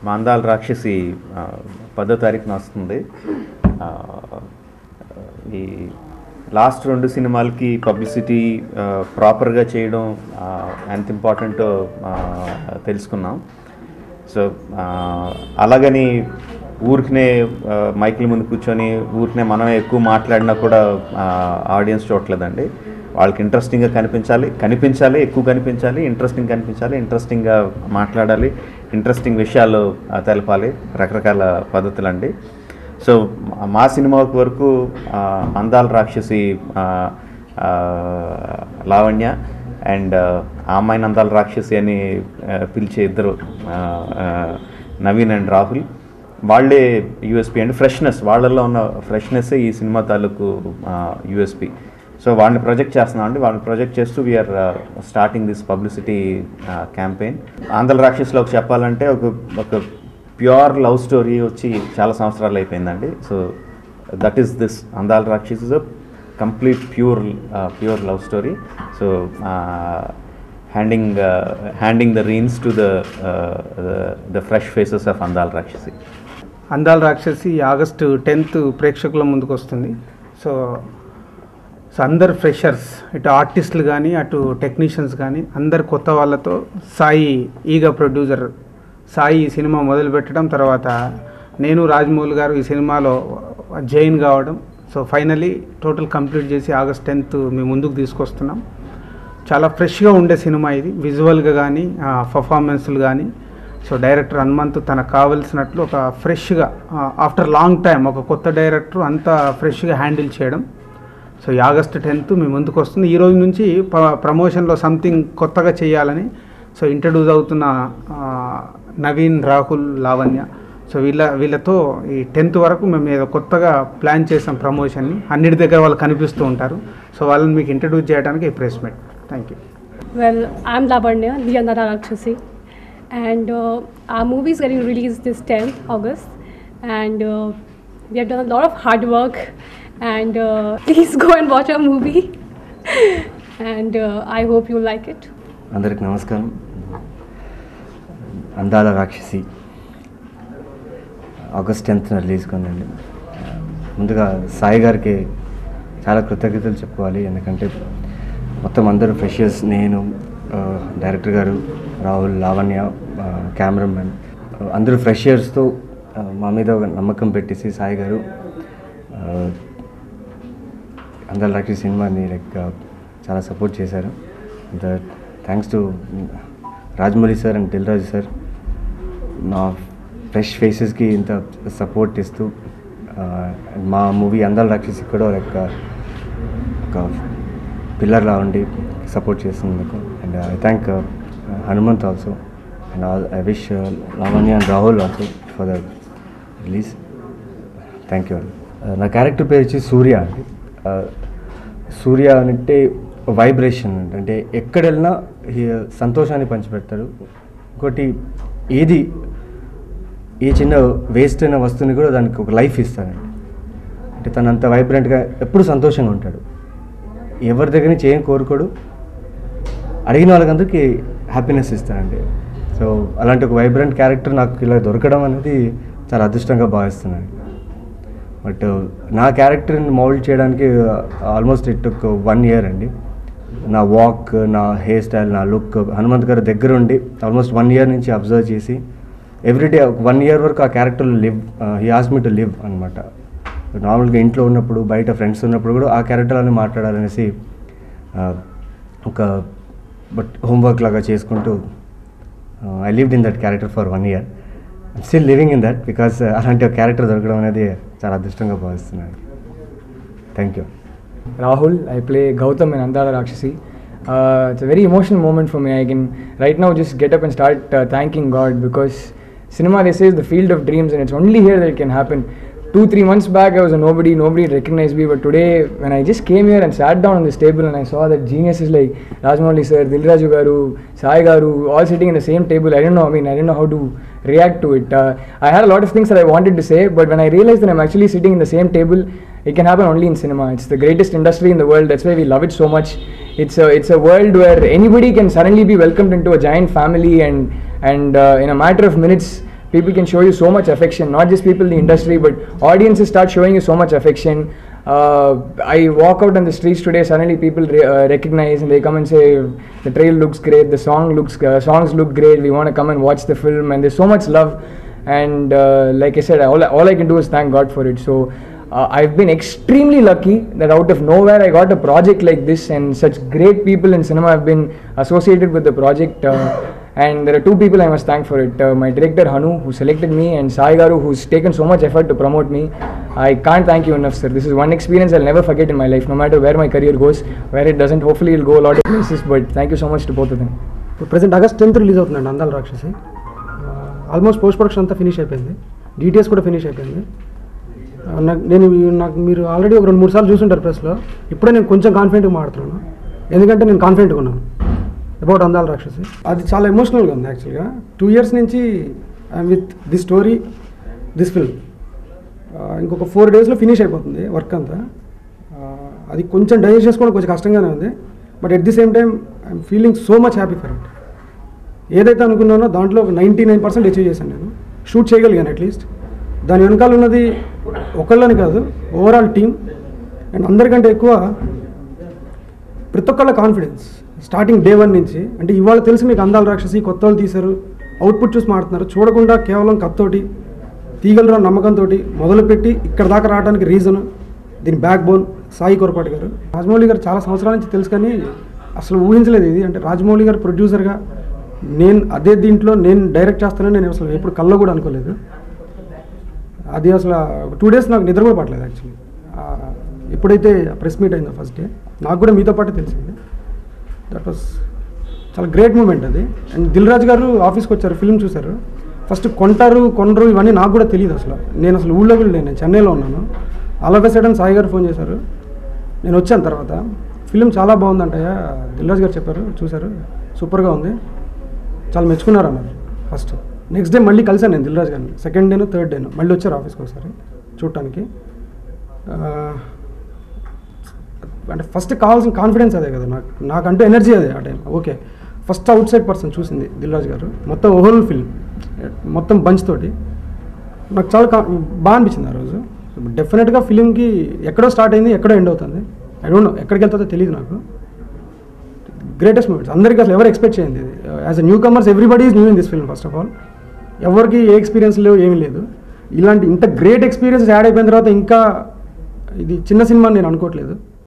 మాందాల రాక్షసి 10వ తారీఖున వస్తుంది. ఈ లాస్ట్ 2 సినిమాలకి పబ్లిసిటీ ప్రాపర్గా చేయడం ఎంత ఇంపార్టెంటో తెలుసుకున్నాం. సో అలాగని ఊరికనే మైకుల ముందు కూర్చొని ఊరికనే మనమే ఎక్కువ మాట్లాడినా కూడా ఆడియన్స్ చూడలేదండి. వాళ్ళకి ఇంట్రెస్టింగ్గా కనిపించాలి, ఎక్కువ కనిపించాలి, ఇంట్రెస్టింగ్గా మాట్లాడాలి, ఇంట్రెస్టింగ్ విషయాలు తెలపాలి, రకరకాల పద్ధతులు అండి. సో మా సినిమా వరకు అందాల రాక్షసి లావణ్య అండ్ ఆ అమ్మాయిని అందాల రాక్షసి అని పిలిచే ఇద్దరు నవీన్ అండ్ రాహుల్, వాళ్ళే యూఎస్పీ అండి. ఫ్రెష్నెస్, వాళ్ళల్లో ఉన్న ఫ్రెష్నెస్ ఈ సినిమా తాలూకు యూఎస్పీ. సో వాళ్ళని ప్రొజెక్ట్ చేస్తున్నాం అండి. వాళ్ళని ప్రొజెక్ట్ చేస్తూ we're starting this publicity campaign. ఆంధ్ర రాక్షసులోకి చెప్పాలంటే ఒక ప్యూర్ లవ్ స్టోరీ వచ్చి చాలా సంవత్సరాలు అయిపోయిందండి. So that is this Andala Rakshas is a complete pure love story. So handing the reins to the fresh faces of Andala Rakshasi. అందాల రాక్షసి ఆగస్టు 10th ప్రేక్షకుల ముందుకు వస్తుంది. సో అందరు ఫ్రెషర్స్, ఇటు ఆర్టిస్టులు కానీ అటు టెక్నీషియన్స్ కానీ అందరు కొత్త వాళ్ళతో సాయి ఈగ ప్రొడ్యూసర్ సాయి ఈ సినిమా మొదలుపెట్టడం, తర్వాత నేను రాజమౌళి గారు ఈ సినిమాలో జాయిన్ కావడం, సో ఫైనలీ టోటల్ కంప్లీట్ చేసి ఆగస్ట్ 10th మీ ముందుకు తీసుకొస్తున్నాం. చాలా ఫ్రెష్గా ఉండే సినిమా ఇది, విజువల్గా కానీ పర్ఫార్మెన్స్లు కానీ. సో డైరెక్టర్ హనుమంత్ తనకు కావలసినట్లు ఒక ఫ్రెష్గా ఆఫ్టర్ లాంగ్ టైం ఒక కొత్త డైరెక్టర్ అంతా ఫ్రెష్గా హ్యాండిల్ చేయడం. సో ఈ ఆగస్ట్ 10th మీ ముందుకు వస్తుంది. ఈ రోజు నుంచి ప్రమోషన్లో సంథింగ్ కొత్తగా చేయాలని సో ఇంట్రడ్యూస్ అవుతున్న నవీన్, రాహుల్, లావణ్య, సో వీళ్ళతో ఈ 10th వరకు మేము ఏదో కొత్తగా ప్లాన్ చేసాం ప్రమోషన్ని. అన్నిటి దగ్గర వాళ్ళు కనిపిస్తూ ఉంటారు. సో వాళ్ళని మీకు ఇంట్రడ్యూస్ చేయడానికి ఈ press meet. Thank you. Well, I'm Lavanya, the Andala Rakshasi, and our movie is getting released this 10th August, and we have done a lot of hard work, and please go and watch our movie, and I hope you like it. అందరికి నమస్కారం. అందాల రాక్షసి August 10th release కొందండి. ముందుగా సాయి గారికి చాలా కృతజ్ఞతలు చెప్పుకోవాలి. ఎందుకంటే మొత్తం అందరూ ఫ్రెషర్స్, నేను, డైరెక్టర్ గారు, రాహుల్, లావణ్య, కెమెరామెన్, అందరూ ఫ్రెషర్స్తో మా మీద ఒక నమ్మకం పెట్టేసి సాయి గారు అందాల రాక్షసి సినిమాని చాలా సపోర్ట్ చేశారు. Thanks to Rajamouli sir and Dil Raju sir, మా ఫ్రెష్ ఫేసెస్కి ఇంత సపోర్ట్ ఇస్తూ మా మూవీ అందాల రాక్షసి కూడా ఒక పిల్లర్లా ఉండి సపోర్ట్ చేస్తున్నందుకు. And I thank Hanumanth also, and I wish Lavanya and Rahul also for the release. Thank you. నా క్యారెక్టర్ పేరు వచ్చి సూర్య అండి. సూర్య అంటే వైబ్రేషన్ అంటే ఎక్కడ వెళ్ళినా సంతోషాన్ని పంచిపెడతాడు. ఇంకోటి ఏ చిన్న వేస్ట్ అయిన వస్తువుని కూడా దానికి ఒక లైఫ్ ఇస్తాడండి. అంటే తను అంత వైబ్రెంట్గా ఎప్పుడు సంతోషంగా ఉంటాడు. ఎవరి దగ్గర నుంచి ఏం కోరుకోడు, అడిగిన వాళ్ళకందరికీ హ్యాపీనెస్ ఇస్తాడండి. సో అలాంటి ఒక వైబ్రెంట్ క్యారెక్టర్ నాకు ఇలా దొరకడం అనేది చాలా అదృష్టంగా భావిస్తున్నాను. బట్ నా క్యారెక్టర్ని మౌల్డ్ చేయడానికి ఆల్మోస్ట్ ఇట్ ఒక 1 year అండి. నా వాక్, నా హెయిర్ స్టైల్, నా లుక్ హనుమంత్ గారి దగ్గర ఉండి ఆల్మోస్ట్ 1 year నుంచి అబ్జర్వ్ చేసి ఎవ్రీడే ఒక 1 year వరకు ఆ క్యారెక్టర్లో he asked me to live అనమాట. నార్మల్గా ఇంట్లో ఉన్నప్పుడు, బయట ఫ్రెండ్స్ ఉన్నప్పుడు కూడా ఆ క్యారెక్టర్లోనే మాట్లాడాలనేసి ఒక హోంవర్క్ లాగా చేసుకుంటూ I lived in that character for 1 year. I'm still living in that because అలాంటి ఒక క్యారెక్టర్ దొరకడం అనేది చాలా అదృష్టంగా భావిస్తున్నాను. Thank you. Rahul, I play Gautam in Andala Rakshasi. It's a very emotional moment for me. I can right now just get up and start thanking God, because cinema, they say, is the field of dreams, and it's only here that it can happen. 2-3 months back I was a nobody recognized me, but today when I just came here and sat down on this table and I saw that geniuses like Rajamouli sir, Dilraju garu, Sai garu, all sitting in the same table, I didn't know how to react to it. I had a lot of things that I wanted to say, but when I realized that I'm actually sitting in the same table, it can happen only in cinema. It's the greatest industry in the world. That's why we love it so much. It's a world where anybody can suddenly be welcomed into a giant family, and in a matter of minutes people can show you so much affection, not just people in the industry, but audiences start showing you so much affection. I walk out on the streets today, suddenly people recognize and they come and say, the trailer looks great, the songs look great, we want to come and watch the film, and there's so much love. And like I said, all I can do is thank God for it. So I've been extremely lucky that out of nowhere I got a project like this, and such great people in cinema have been associated with the project. And there are two people I must thank for it. My director Hanu, who selected me, and Sai Garu, who's taken so much effort to promote me. I can't thank you enough, sir. This is one experience I'll never forget in my life, no matter where my career goes. Where it doesn't, hopefully it'll go a lot of places, but thank you so much to both of them. ఇప్పుడు present August 10th release అవుతుందండి అందాల రాక్షసి. Almost post production అంతా finish అయిపోయింది, details కూడా finish అయిపోయింది. నాకు మీరు ఆల్రెడీ ఒక 2-3 సార్లు చూసుంటారు ప్రెస్లో. ఇప్పుడే నేను కొంచెం కాన్ఫిడెంట్గా మాడుతున్నాను, ఎందుకంటే నేను కాన్ఫిడెంట్గా ఉన్నాను అబౌట్ అందాల రాక్షసి. అది చాలా ఎమోషనల్గా ఉంది యాక్చువల్గా. 2 years నుంచి I'm with this story, this film. ఇంకొక 4 daysలో ఫినిష్ అయిపోతుంది వర్క్ అంతా. అది కొంచెం డైజెస్ట్ చేసుకోవడం కొంచెం కష్టంగానే ఉంది, but at the same time I'm feeling so much happy for it. ఏదైతే అనుకున్నానో దాంట్లో 99% అచీవ్ చేశాను నేను, షూట్ చేయగలిగాను అట్లీస్ట్. దాని వెనకాల ఉన్నది ఒకళ్ళని కాదు, ఓవరాల్ టీమ్. అండ్ అందరికంటే ఎక్కువ ప్రతి ఒక్కళ్ళ కాన్ఫిడెన్స్ స్టార్టింగ్ డే 1 నుంచి. అంటే ఇవాళ తెలిసి మీకు అందాల రాక్షసి కొత్త వాళ్ళు తీశారు, అవుట్పుట్ చూసి మాడుతున్నారు, చూడకుండా కేవలం కత్తోటి తీగలరా నమ్మకంతో మొదలుపెట్టి ఇక్కడ దాకా రావడానికి రీజన్, దీని బ్యాక్ బోన్ సాయి కొరపాటి గారు. రాజమౌళి గారు చాలా సంవత్సరాల నుంచి తెలుసు, కానీ అసలు ఊహించలేదు ఇది. అంటే రాజమౌళి గారు ప్రొడ్యూసర్గా, నేను అదే దీంట్లో నేను డైరెక్ట్ చేస్తానని నేను అసలు ఎప్పుడు కల్లో కూడా అనుకోలేదు. అది అసలు 2 days నాకు నిద్ర కూడా పట్టలేదు యాక్చువల్లీ. ఎప్పుడైతే ప్రెస్ మీట్ అయిందో ఫస్ట్ డే, నాకు కూడా మీతో పాటు తెలిసింది. దట్ వాస్ చాలా గ్రేట్ మూమెంట్ అది. అండ్ దిల్ రాజు గారు ఆఫీస్కి వచ్చారు, ఫిల్మ్ చూశారు. ఫస్ట్ కొనరు ఇవన్నీ నాకు కూడా తెలియదు అసలు. నేను అసలు ఊళ్ళో కూడా లేను, నేను చెన్నైలో ఉన్నాను. All of a sudden Sai గారు ఫోన్ చేశారు. నేను వచ్చాను తర్వాత, ఫిల్మ్ చాలా బాగుందంటయ్యా, దిల్ రాజు గారు చెప్పారు, చూశారు, సూపర్గా ఉంది, చాలా మెచ్చుకున్నారు అన్నారు. ఫస్ట్ నెక్స్ట్ డే మళ్ళీ కలిసాను నేను దిల్ రాజు గారిని, 2nd day 3rd day మళ్ళీ వచ్చారు ఆఫీస్కి ఒకసారి చూడటానికి. అంటే ఫస్ట్ కావాల్సిన కాన్ఫిడెన్స్ అదే కదా నాకంటూ ఎనర్జీ అదే ఆ time. Okay, first out side person చూసింది దిల్ రాజు గారు, మొత్తం హోల్ ఫిల్మ్ మొత్తం బంచ్ తోటి. నాకు చాలా బాగా అనిపించింది ఆ రోజు. డెఫినెట్గా ఫిలింకి ఎక్కడో స్టార్ట్ అయింది, ఎక్కడో ఎండ్ అవుతుంది. ఐ డోంట్ నో ఎక్కడికి వెళ్తుందో తెలియదు నాకు. గ్రేటెస్ట్ మూమెంట్స్ అందరికీ అసలు ఎవరు ఎక్స్పెక్ట్ చేయండి. As a new comers everybody is new in this film. First of all ఎవరికి ఏ ఎక్స్పీరియన్స్ లేవు, ఏమీ లేదు. ఇలాంటి ఇంత గ్రేట్ ఎక్స్పీరియన్స్ యాడ్ అయిపోయిన తర్వాత ఇంకా ఇది చిన్న సినిమా నేను అనుకోవట్లేదు.